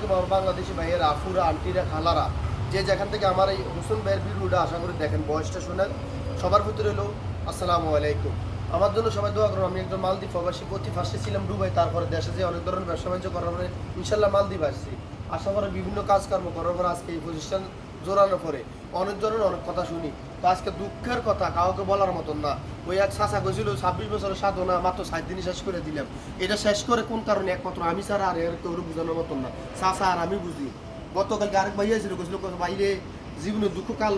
আলাইকুম আমার বাংলাদেশি ভাইয়েরা, আফুরা, আন্টিরা, খালারা, যে যেখান থেকে আমার এই হোসেন ভাইয়ের ভিডিওটা আশা করি দেখেন, বয়সটা শোনেন, সবার ভিতরে হলো আসসালামু আলাইকুম। আমার জন্য সবাই দোয়া করুন। আমি একজন মালদ্বীপ প্রবাসী, প্রতি ফার্স্টে ছিলাম দুবাই, তারপরে দেশে যে অনেক ধরনের ব্যবসা বাণিজ্য করার পরে ইনশাল্লাহ মালদ্বীপ আসছি। আশা করি বিভিন্ন কাজকর্ম করার পর আজকে এই প্রতিষ্ঠান জোরানোর পরে অনেক ধরনের অনেক কথা শুনি। তো আজকে দুঃখের কথা কাউকে বলার মতন না। ওই এক চাচা কইছিল 26 বছরের সাধনা মাত্র 7 দিনই শেষ করে দিলাম। এটা শেষ করে কোন কারণে একমাত্র আমি ছাড়া আর এর কেউ বোঝানোর মতন না। চাচা আর আমি বুঝি। গতকালকে আরেক ভাই আসছিল, কইছিল বাইরে জীবনে দুঃখ কাল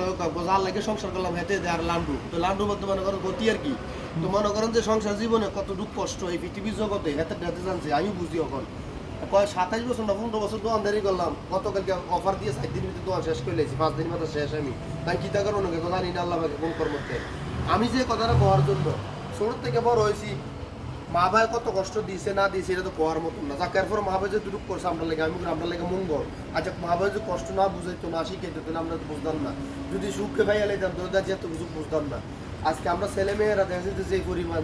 যার লাগে সংসার করলাম হেঁটে দেয় আর লান্ডু। তো লান্ডুর মধ্যে মনে করেন গতি আর কি। তো মনে করেন যে সংসার জীবনে কত দুঃখ কষ্ট এই পৃথিবীর জগতে হেঁটে হেঁটে জানছে, আমি বুঝি এখন। 27 বছর না 15 বছর দোয়ানদারি করলাম, গতকালকে অফার দিয়ে 7 দিনের ভিতরে দোয়ান শেষ করে লেছি, 5 দিনের মতো শেষ। আমি তাই কিতা করবো নাকি জানি না, আল্লাহ আমাকে কোন কর্মতে। আমি যে কথাটা করার জন্য ছোট থেকে বড় হয়েছি, মা ভাই কত কষ্ট দিয়েছে না দিয়েছে এটা তো কোয়ার মতন না। যাকে এরপর মা ভাই যে দুটুক করছে আমরা লেগে, আমি আমরা লেগে মঙ্গল। আচ্ছা মা ভাই যে কষ্ট না বুঝাইতো না শিখাইতো না, আমরা তো বুঝতাম না। যদি সুখকে ভাই এলাইতাম তো এত কিছু বুঝতাম না। আজকে আমরা ছেলে মেয়েরা দেখা যাচ্ছে যে পরিমাণ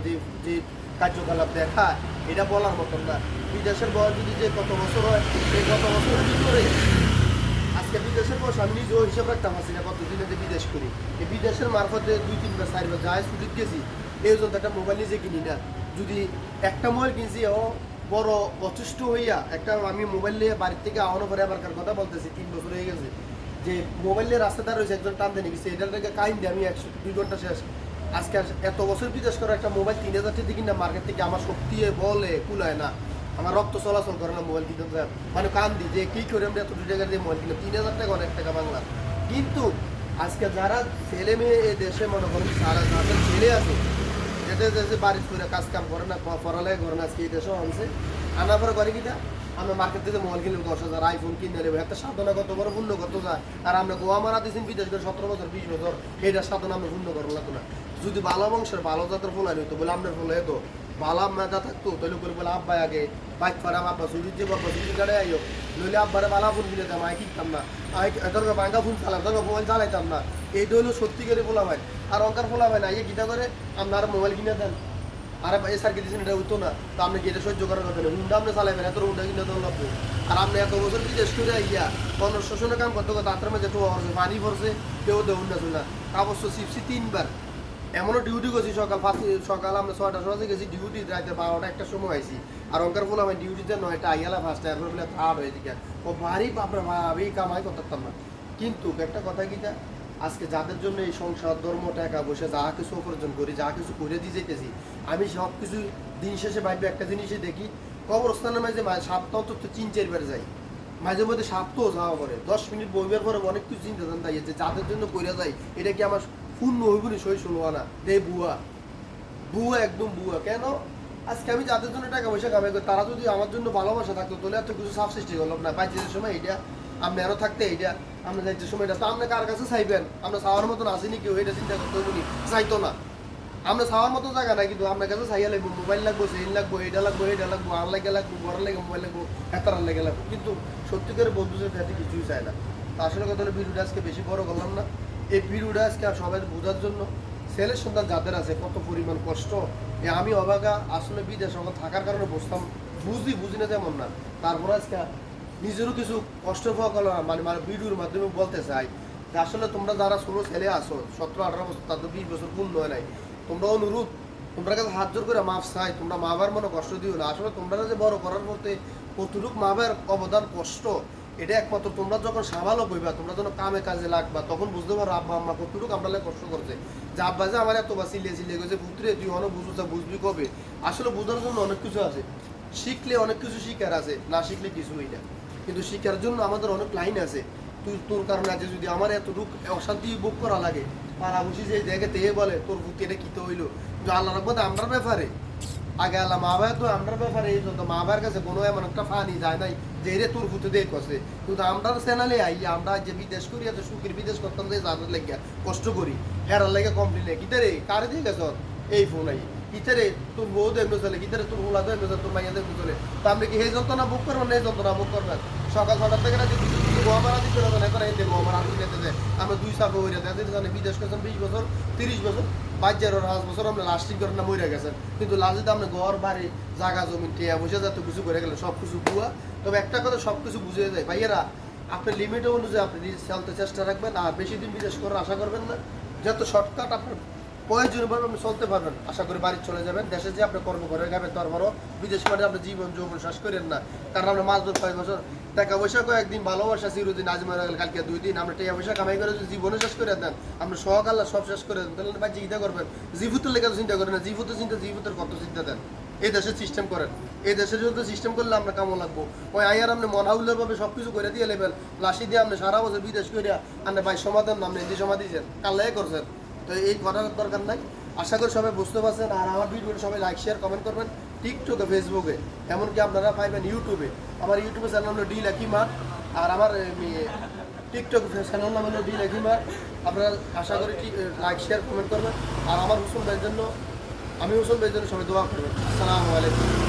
যে কার্যকলাপ দেখা, এটা বলার মতন না। বিদেশের বয়স যদি যে কত বছর হয়, এই কত বছরের ভিতরে আজকে বিদেশের বয়স আমি নিজেও হিসাব রাখতাম আছি না কতদিনে যে বিদেশ করি। এই বিদেশের মারফতে 2-3 বার 4 বার যায় ছুটি গেছি, এই জন্য একটা মোবাইল নিজে কিনি না। যদি একটা মোবাইল কিনছি ও বড় অচেষ্ট হইয়া একটা আমি মোবাইল নিয়ে বাড়ির থেকে আওয়ানো পরে আবার কথা বলতেছি 3 বছর হয়ে গেছে, যে মোবাইল নিয়ে রাস্তাটা রয়েছে একজন টান দিয়ে গেছে, এটার থেকে কাইন দিয়ে আমি 2 ঘন্টা শেষ। আজকে এত বছর বিদেশ করা একটা মোবাইল 3000 টাকা কিনা মার্কেট থেকে আমার শক্তি বলে কুলায় না, আমার রক্ত চলাচল করে না মোবাইল কিনতে যায়। মানে কান্দি যে কী করে আমরা এত 2 টাকা দিয়ে মোবাইল কিনলাম, 3000 টাকা অনেক টাকা বাংলা। কিন্তু আজকে যারা ছেলে মেয়ে এ দেশে মনে করেন যারা যাদের ছেলে আছে, যেটা যে বাড়ির করে কাজ কাম করে না, পড়ালেখা করে না, আজকে এই দেশেও আনছে আনার পরে করে কিনা আমরা মার্কেট থেকে মোবাইল কিনলাম 10,000, আইফোন কিনে নেবো। একটা সাধনা কত বড় পূর্ণ কত যায়। আর আমরা গোয়া মারা দিয়েছেন বিদেশ করে 17 বছর 20 বছর, এইটার সাধনা আমরা পূর্ণ করার লাগতো না। যদি ভালো বংশের ভালো জাতের ফোলা হইতো বলে আপনার ফোলা হতো ভালো মেধা থাকতো, তাহলে করে বলে আব্বাই আগে বাইক ফারাম আব্বা সুযোগ যে বাবা সুযোগ গাড়ি আইও, নইলে আব্বারে বালা ফোন কিনে দাম আই কিনতাম না, ধরো ভাঙ্গা ফোন চালাম, ধরো মোবাইল চালাইতাম না। এইটা হলো সত্যি করে ফোলা ভাই। আর অঙ্কার ফোলা ভাই না, ইয়ে গীতা করে আপনারা মোবাইল কিনে দেন, আর এ সার্কিট দিয়েছেন এটা হইতো না। তো আপনি কি এটা সহ্য করার কথা না, হুন্ডা আপনি চালাইবেন, এত হুন্ডা কিনে দেন লাগবে। আর আপনি এত বছর বিদেশ করে ইয়া কোনো শোষণে কাম করতে করতে হাতের মাঝে টোয়া পড়ছে, পানি পড়ছে, কেউ দেউন না শুনা কাবস্য চিপসি 3 বার। এমনও ডিউটি করছি সকাল আমরা 6টার সময় গেছি ডিউটি, রাতে 12টা 1টার সময় আইছি। আর অঙ্কার ফোন আমি ডিউটিতে 9টা আইয়ালা 5টা, এরপর বলে থার্ড হয়ে দিকে ও ভারী বাপরে ভাবি কামাই করতাম না। কিন্তু একটা কথা কিটা, আজকে যাদের জন্য এই সংসার ধর্ম টাকা বসে যা কিছু উপার্জন করি, যা কিছু করে দিয়ে যেতেছি, আমি সব কিছু দিন শেষে ভাববে একটা জিনিসই দেখি, কবরস্থানের মাঝে সপ্তাহ অন্তত 3-4 বার যাই, মাঝে মধ্যে সপ্তাহ যাওয়া পরে 10 মিনিট বইবার পরে অনেক কিছু চিন্তা জানতে যে যাদের জন্য করে যায় এটা কি আমার পূর্ণ হইবনি সই শুনবো না রে বুয়া বুয়া একদম বুয়া। কেন আজকে আমি যাদের জন্য টাকা পয়সা কামাই করি তারা যদি আমার জন্য ভালোবাসা থাকতো তাহলে এত কিছু সাব সৃষ্টি করলাম না। বাইচের সময় এইটা আপনি আরও থাকতে এইটা আমরা যাইতে সময়টা তো আপনি কার কাছে চাইবেন, আমরা চাওয়ার মতন আসিনি কেউ, এটা চিন্তা করতে হইবনি চাইতো না। আমরা চাওয়ার মতো জায়গা নাই, কিন্তু আপনার কাছে চাইয়া লাগবো মোবাইল লাগবো, সেল লাগবো, এটা লাগবো, এটা লাগবো, আর লাগে লাগবো, ঘরের লাগে মোবাইল লাগবো, হেতারার লেগে লাগবো। কিন্তু সত্যি করে বন্ধুদের কাছে কিছুই চায় না। তা আসলে কথা হলো ভিডিওটা আজকে বেশি বড় করলাম না, এই ভিডিওটা আজকে সবাই বোঝার জন্য ছেলের সন্তান যাদের আছে কত পরিমাণ কষ্ট। আমি অবাগা আসলে বিদেশ থাকার কারণে বুঝতাম, বুঝি না তেমন না, তারপর আজকে নিজেরও কিছু কষ্ট পাওয়া গেল মানে ভিডিওর মাধ্যমে বলতে চাই যে আসলে তোমরা যারা ছোটো ছেলে আসো 17-18 বছর, তাদের 20 বছর পূর্ণ হয় নাই, তোমরা অনুরোধ তোমরা কাছে হাত জোর করে মাফ চাই, তোমরা মা বাবার মনে কষ্ট দিও না। আসলে তোমরা যে বড় করার মধ্যে কতটুক মা বাবার অবদান কষ্ট, এটা একমাত্র তোমরা যখন সামালক হইবা, তোমরা যখন কামে কাজে লাগবা, তখন বুঝতে পারো আব্বা আম্মা কতটুকু আমরা কষ্ট করছে। যে আব্বা যে আমার এত বা সিলিয়ে গেছে পুত্রে তুই অনেক বুঝবি কবে। আসলে বোঝার জন্য অনেক কিছু আছে, শিখলে অনেক কিছু শিখার আছে, না শিখলে কিছুই না। কিন্তু শিখার জন্য আমাদের অনেক লাইন আছে। তুই তোর কারণে আছে যদি আমার এতটুকু অশান্তি ভোগ করা লাগে, পাড়া বসি যে দেখে তে বলে তোর বুকে এটা কিতে হইলো, কিন্তু আল্লাহ রব্বত আমরার ব্যাপারে আগে আল্লাহ মা ভাই তো আমরার ব্যাপারে এই জন্য মা ভাইয়ের কাছে কোনো এমন একটা ফানি যায় নাই যে এরে তোর ফুটে দিয়ে কষে। কিন্তু আমরা চ্যানেলে আই আমরা যে বিদেশ করি এত সুখের বিদেশ করতাম যে যাদের লেগে কষ্ট করি হেরার লেগে কমপ্লিট নেই কিতারে কারে দিয়ে গেছ এই ফোন আই কিতারে তোর বউ দেবে চলে, কিতারে তোর হোলা দেবে চলে, তোর মাইয়া দেবে চলে। তো আপনি কি এই যন্ত্রণা বুক করবেন না এই যন্ত্রণা বুক করবেন? সকাল 6টার থেকে রাতে কিছু গোয়া মারা দিতে হবে না, করে দেবো আমার আনতে যেতে দেয়। আমরা 2 সাফে হয়ে যাতে জানে বিদেশ করছেন 20 বছর 30 বছর, 5 বছর আমরা লাস্টিং করেন না মরে গেছেন। কিন্তু লাস্টে আপনি ঘর বাড়ি জায়গা জমি টিয়া বসে যাতে কিছু করে গেলেন সব কিছু বুয়া। তো তবে একটা কথা সব কিছু বুঝিয়ে যায় ভাইয়েরা, আপনার লিমিট অনুযায়ী আপনি চলতে চেষ্টা রাখবেন, আর বেশি দিন বিদেশ করার আশা করবেন না। যত শর্টকাট আপনার প্রয়োজনীয়ভাবে আপনি চলতে পারবেন, আশা করি বাড়ি চলে যাবেন। দেশে যে আপনি কর্ম করে খাবেন, তারপরও বিদেশ মানে আপনি জীবন যৌবন শেষ করেন না। কারণ আমরা মাস ধর 5 বছর টাকা পয়সা কয়েকদিন ভালোবাসা চিরদিন, আজ মারা গেল কালকে 2 দিন, আমরা টাকা পয়সা কামাই করে যদি জীবনে শেষ করে দেন, আমরা শখ আল্লাহ সব শেষ করে দেন, তাহলে ভাই চিন্তা করবেন জীবুতের লেগে চিন্তা করেন না, জীবুতের কত চিন্তা দেন। এই দেশের সিস্টেম করেন, এই দেশের যদি সিস্টেম করলে আমরা কেমন লাগবো। ওই আয়ার আপনি মনহাউল্লার ভাবে সব কিছু করে দিয়ে লেবেন, লাশি দিয়ে আপনি সারা বছর বিদেশ করে আপনি ভাই সমাধান আপনি এদি সমাধি দিয়েছেন, কাল্লাই করছেন। তো এই করার দরকার নাই। আশা করি সবাই বুঝতে পারছেন। আর আমার ভিডিওটা সবাই লাইক শেয়ার কমেন্ট করবেন টিকটকে, ফেসবুকে, এমনকি আপনারা পাইবেন ইউটিউবে। আমার ইউটিউবে চ্যানেল হলো ডি লাকিমার, আর আমার টিকটক চ্যানেল নাম হলো ডি লাকিমার। আপনারা আশা করি লাইক শেয়ার কমেন্ট করবেন। আর আমার হুসেন ভাইয়ের জন্য, আমি হুসেন ভাইয়ের জন্য সবাই দোয়া করবেন। আসসালামু আলাইকুম।